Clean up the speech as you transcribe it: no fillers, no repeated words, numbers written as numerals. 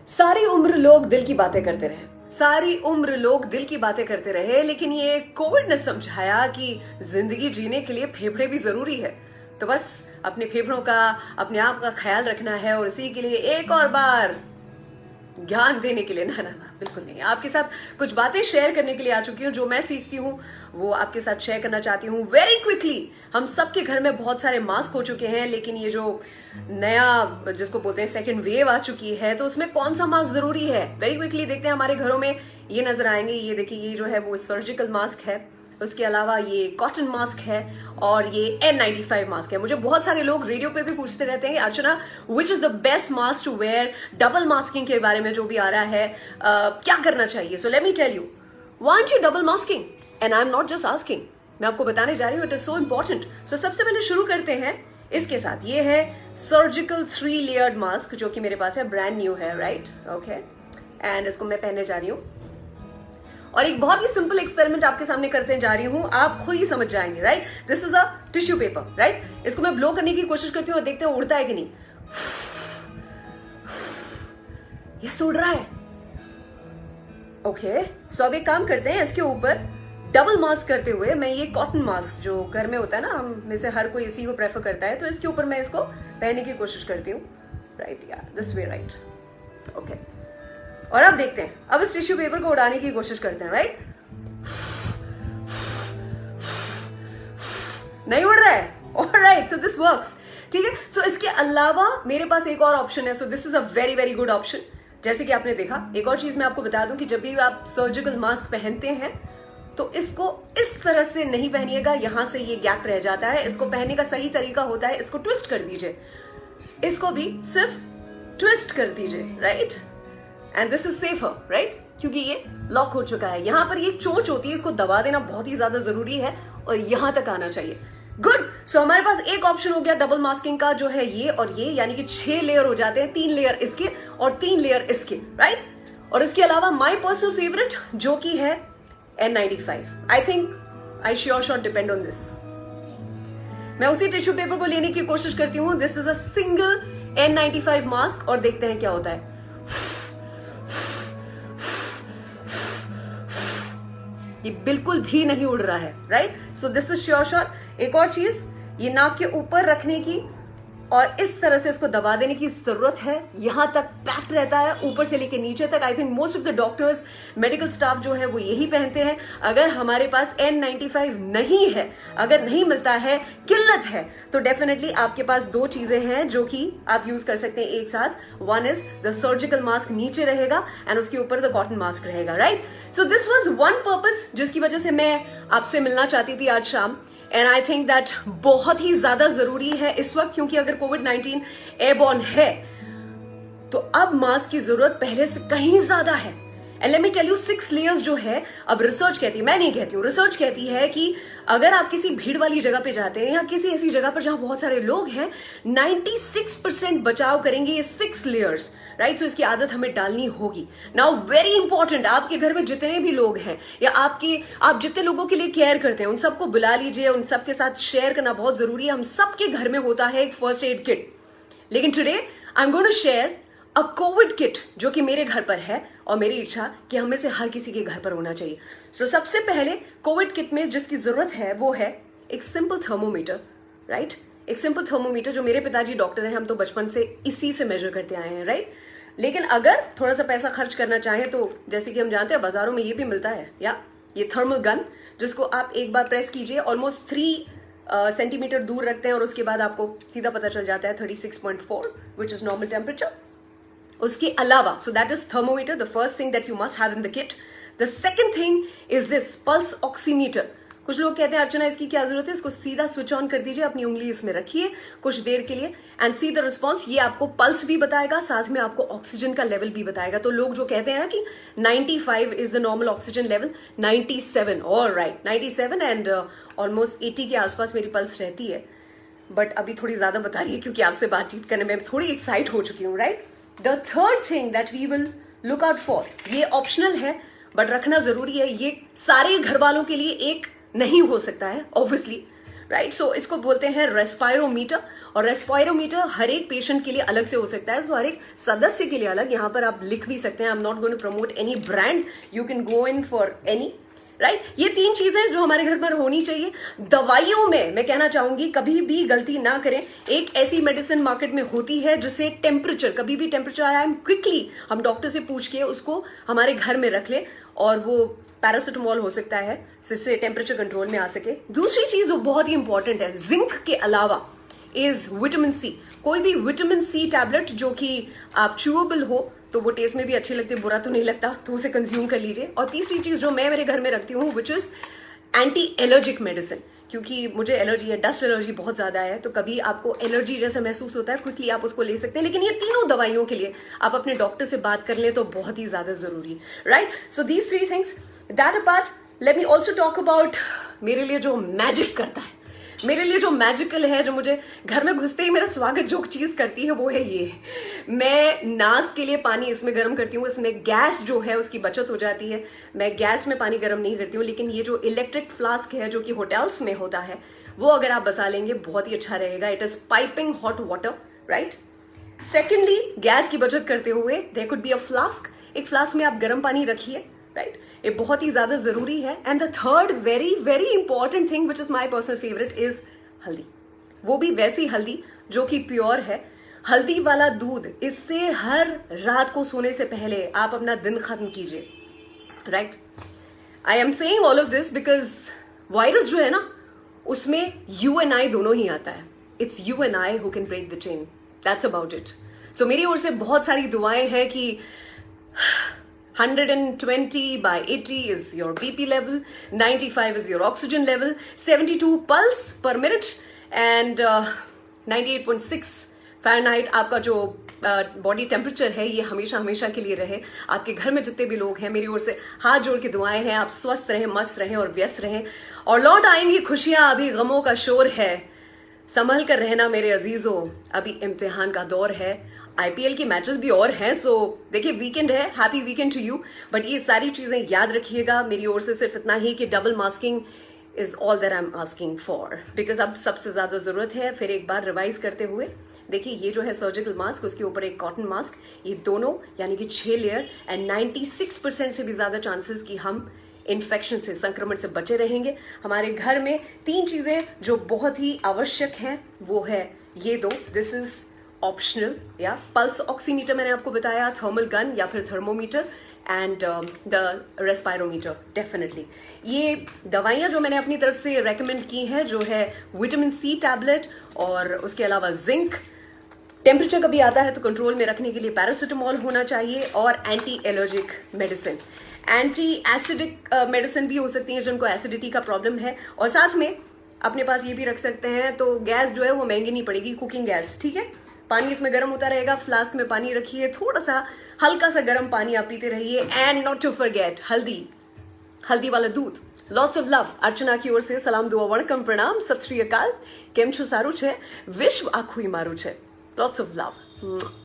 सारी उम्र लोग दिल की बातें करते रहे, सारी उम्र लोग दिल की बातें करते रहे, लेकिन ये कोविड ने समझाया कि जिंदगी जीने के लिए फेफड़े भी जरूरी है। तो बस अपने फेफड़ों का, अपने आप का ख्याल रखना है और इसी के लिए एक और बार ज्ञान देने के लिए ना बिल्कुल नहीं, आपके साथ कुछ बातें शेयर करने के लिए आ चुकी हूँ। जो मैं सीखती हूँ वो आपके साथ शेयर करना चाहती हूँ वेरी क्विकली। हम सबके घर में बहुत सारे मास्क हो चुके हैं, लेकिन ये जो नया जिसको बोलते हैं सेकंड वेव आ चुकी है, तो उसमें कौन सा मास्क जरूरी है वेरी क्विकली देखते हैं। हमारे घरों में ये नजर आएंगे, ये देखिए, ये जो है वो सर्जिकल मास्क है, उसके अलावा ये कॉटन मास्क है और ये N95 मास्क है। मुझे बहुत सारे लोग रेडियो पे भी पूछते रहते हैं, Archana which is the best mask to wear, double masking के बारे में जो भी आ रहा है, क्या करना चाहिए। So let me tell you, want you double masking and I am not just asking, मैं आपको बताने जा रही हूँ, it is so important. So सबसे पहले शुरू करते हैं इसके साथ। ये है सर्जिकल 3 लेयर्ड मास्क जो कि मेरे पास है, ब्रांड न्यू है, राइट, ओके। एंड इसको मैं पहनने जा रही हूँ और एक बहुत ही सिंपल एक्सपेरिमेंट आपके सामने करते जा रही हूं, आप खुद ही समझ जाएंगे, right. This is a tissue paper, right. इसको मैं ब्लो करने की कोशिश करती हूँ और देखते हैं उड़ता है कि नहीं। यस, उड़ रहा है, ओके। सो अब एक काम करते हैं, इसके ऊपर डबल मास्क करते हुए मैं ये कॉटन मास्क जो घर में होता है ना, हम में से हर कोई इसी को प्रेफर करता है, तो इसके ऊपर मैं इसको पहनने की कोशिश करती हूँ, राइट, या दिस वे, राइट, ओके। और अब देखते हैं, अब इस टिश्यू पेपर को उड़ाने की कोशिश करते हैं, राइट। नहीं उड़ रहा है, ऑलराइट, सो दिस वर्क्स, ठीक है। सो इसके अलावा मेरे पास एक और ऑप्शन है, so this is a very very good option. जैसे कि आपने देखा, एक और चीज मैं आपको बता दूं कि जब भी आप सर्जिकल मास्क पहनते हैं तो इसको इस तरह से नहीं पहनिएगा, यहां से ये गैप रह जाता है। इसको पहनने का सही तरीका होता है, इसको ट्विस्ट कर दीजिए, इसको भी सिर्फ ट्विस्ट कर दीजिए, right. And this is safer, right, क्योंकि ये लॉक हो चुका है। यहां पर ये चोंच होती है, इसको दबा देना बहुत ही ज्यादा जरूरी है और यहां तक आना चाहिए। गुड। सो हमारे पास एक ऑप्शन हो गया डबल मास्किंग का, जो है ये और ये, यानी कि 6 लेयर हो जाते हैं, 3 लेयर इसके और 3 लेयर इसके, राइट। और इसके अलावा माई पर्सनल फेवरेट जो कि है N95, I think I sure depend on this. मैं उसी टिश्यू पेपर को लेने की कोशिश करती हूं। This is a single N95 mask और देखते हैं क्या होता है। ये बिल्कुल भी नहीं उड़ रहा है, right. So this is sure shot. एक और चीज, ये नाक के ऊपर रखने की और इस तरह से इसको दबा देने की जरूरत है, यहां तक पैक्ड रहता है ऊपर से लेके नीचे तक। I think most of the doctors, medical staff जो है वो यही पहनते हैं। अगर हमारे पास N95 नहीं है, अगर नहीं मिलता है, किल्लत है, तो डेफिनेटली आपके पास 2 चीजें हैं जो कि आप यूज कर सकते हैं एक साथ। One is the surgical mask नीचे रहेगा एंड उसके ऊपर द कॉटन मास्क रहेगा, right. So this was one purpose जिसकी वजह से मैं आपसे मिलना चाहती थी आज शाम। एंड आई थिंक दैट बहुत ही ज्यादा जरूरी है इस वक्त, क्योंकि अगर कोविड-19 एयरबॉर्न है तो अब मास्क की जरूरत पहले से कहीं ज्यादा है। And let me tell you, 6 layers जो है, अब रिसर्च कहती है, मैं नहीं कहती हूँ, रिसर्च कहती है कि अगर आप किसी भीड़ वाली जगह पे जाते हैं या किसी ऐसी जगह पर जहां बहुत सारे लोग हैं, 96% बचाव करेंगे ये 6 लेयर्स, राइट। सो इसकी आदत हमें डालनी होगी। नाउ वेरी इंपॉर्टेंट, आपके घर में जितने भी लोग हैं या आप जितने लोगों के लिए केयर करते हैं, उन सबको बुला लीजिए, उन सबके साथ शेयर करना बहुत जरूरी है। हम सबके घर में होता है एक फर्स्ट एड किट, लेकिन today I am going to share a COVID kit जो कि मेरे घर पर है और मेरी इच्छा कि हमें से हर किसी के घर पर होना चाहिए। सो सबसे पहले कोविड किट में जिसकी जरूरत है वो है एक सिंपल थर्मोमीटर, राइट। एक सिंपल थर्मोमीटर जो मेरे पिताजी डॉक्टर हैं, हम तो बचपन से इसी से मेजर करते आए हैं, राइट। लेकिन अगर थोड़ा सा पैसा खर्च करना चाहें तो जैसे कि हम जानते हैं बाजारों में ये भी मिलता है, या ये थर्मल गन, जिसको आप एक बार प्रेस कीजिए, ऑलमोस्ट 3 सेंटीमीटर दूर रखते हैं और उसके बाद आपको सीधा पता चल जाता है 36.4 विच इज नॉर्मल टेम्परेचर। उसके अलावा, so that is thermometer, the first thing that you must have in the kit. The second thing is this pulse oximeter. कुछ लोग कहते हैं अर्चना इसकी क्या जरूरत है, इसको सीधा स्विच ऑन कर दीजिए, अपनी उंगली इसमें रखिए कुछ देर के लिए एंड सी द रिस्पॉन्स। ये आपको पल्स भी बताएगा, साथ में आपको ऑक्सीजन का लेवल भी बताएगा। तो लोग जो कहते हैं ना कि 95 is the normal oxygen level, 97, alright, 97 and almost 80 के आसपास मेरी पल्स रहती है, बट अभी थोड़ी ज्यादा बता रही है क्योंकि आपसे बातचीत करने में थोड़ी एक्साइट हो चुकी हूँ, right. The third thing that we will look out for, ये ऑप्शनल है बट रखना जरूरी है, ये सारे घर वालों के लिए एक नहीं हो सकता है ऑब्वियसली, राइट। सो इसको बोलते हैं रेस्पायरोमीटर, और रेस्पायरोमीटर हर एक पेशेंट के लिए अलग से हो सकता है, सो हर एक सदस्य के लिए अलग। यहां पर आप लिख भी सकते हैं, I am not going to promote any brand, you can go in for any, right. ये 3 चीजें जो हमारे घर पर होनी चाहिए। दवाइयों में मैं कहना चाहूंगी कभी भी गलती ना करें। एक ऐसी मेडिसिन मार्केट में होती है जिसे टेम्परेचर, कभी भी टेम्परेचर आया हम क्विकली हम डॉक्टर से पूछ के उसको हमारे घर में रख ले, और वो पैरासिटामोल हो सकता है जिससे टेम्परेचर कंट्रोल में आ सके। दूसरी चीज जो बहुत ही इंपॉर्टेंट है, जिंक के अलावा इज विटामिन सी। कोई भी विटामिन सी टैबलेट जो कि आप च्यूएबल हो, तो वो टेस्ट में भी अच्छे लगते, बुरा तो नहीं लगता, तो उसे कंज्यूम कर लीजिए। और तीसरी चीज जो मैं मेरे घर में रखती हूँ which is anti allergic medicine, क्योंकि मुझे एलर्जी है, डस्ट एलर्जी बहुत ज्यादा है, तो कभी आपको एलर्जी जैसा महसूस होता है क्विकली आप उसको ले सकते हैं। लेकिन ये तीनों दवाइयों के लिए आप अपने डॉक्टर से बात कर लें तो बहुत ही ज्यादा जरूरी, right. So these 3 things, that apart let me also talk about मेरे लिए जो मैजिक करता है, मेरे लिए जो मैजिकल है, जो मुझे घर में घुसते ही मेरा स्वागत जो चीज करती है वो है ये, मैं नास के लिए पानी इसमें गर्म करती हूँ। इसमें गैस जो है उसकी बचत हो जाती है। मैं गैस में पानी गर्म नहीं करती हूँ, लेकिन ये जो इलेक्ट्रिक फ्लास्क है जो कि होटल्स में होता है, वो अगर आप बसा लेंगे बहुत ही अच्छा रहेगा। It is piping hot water, right. Secondly, gas की बचत करते हुए there could be a flask, एक फ्लास्क में आप गर्म पानी रखिए, राइट। ये बहुत ही ज्यादा जरूरी है। And the third very very important thing which is my personal favourite is हल्दी। वो भी वैसी हल्दी जो कि प्योर है, हल्दी वाला दूध। इससे हर रात को सोने से पहले आप अपना दिन खत्म कीजिए, right. I am saying all of this because virus जो है ना, उसमें यू एंड आई दोनों ही आता है। It's you and I who can break the chain, that's about it. So मेरी ओर से बहुत सारी दुआएं हैं कि 120/80 is your BP level, 95 is your oxygen level, 72 pulse per minute and 98.6 Fahrenheit आपका जो बॉडी टेम्परेचर है, ये हमेशा हमेशा के लिए रहे। आपके घर में जितने भी लोग हैं, मेरी ओर से हाथ जोड़ के दुआएं हैं, आप स्वस्थ रहें, मस्त रहें और व्यस्त रहें, और लौट आएंगी खुशियां। अभी गमों का शोर है, संभल कर रहना मेरे अजीजों, अभी इम्तिहान का दौर है। आईपीएल के मैचेस भी और हैं, सो देखिए वीकेंड है, happy weekend to you. But ये सारी चीजें याद रखिएगा। मेरी ओर से सिर्फ इतना ही कि double masking is all that I am asking for, because अब सबसे ज्यादा जरूरत है। फिर एक बार रिवाइज करते हुए देखिए, ये जो है सर्जिकल मास्क, उसके ऊपर एक कॉटन मास्क, ये दोनों यानी कि 6 लेयर, एंड 96% से भी ज्यादा चांसेस कि हम इन्फेक्शन से, संक्रमण से बचे रहेंगे। हमारे घर में 3 चीजें जो बहुत ही आवश्यक हैं वो है ये 2, दिस इज ऑप्शनल, या पल्स ऑक्सीमीटर मैंने आपको बताया, थर्मल गन या फिर थर्मोमीटर, एंड द रेस्पायरोमीटर डेफिनेटली। ये दवाइयां जो मैंने अपनी तरफ से रेकमेंड की हैं, जो है विटामिन सी टैबलेट, और उसके अलावा जिंक। टेम्परेचर कभी आता है तो कंट्रोल में रखने के लिए पैरासिटामोल होना चाहिए, और anti allergic medicine, anti acidic medicine भी हो सकती है जिनको एसिडिटी का प्रॉब्लम है। और साथ में अपने पास ये भी रख सकते हैं, तो गैस जो है वो महंगी नहीं पड़ेगी, कुकिंग गैस, ठीक है। पानी इसमें गर्म होता रहेगा, फ्लास्क में पानी रखिए, थोड़ा सा हल्का सा गर्म पानी आप पीते रहिए, एंड नॉट टू फॉरगेट हल्दी, हल्दी वाला दूध। लॉट्स ऑफ लव अर्चना की ओर से सलाम, दुआ, वणकम, प्रणाम, सत श्री अकाल, केम छो, सारू छे, विश्व आखुई मारू छे, लॉट्स ऑफ लव।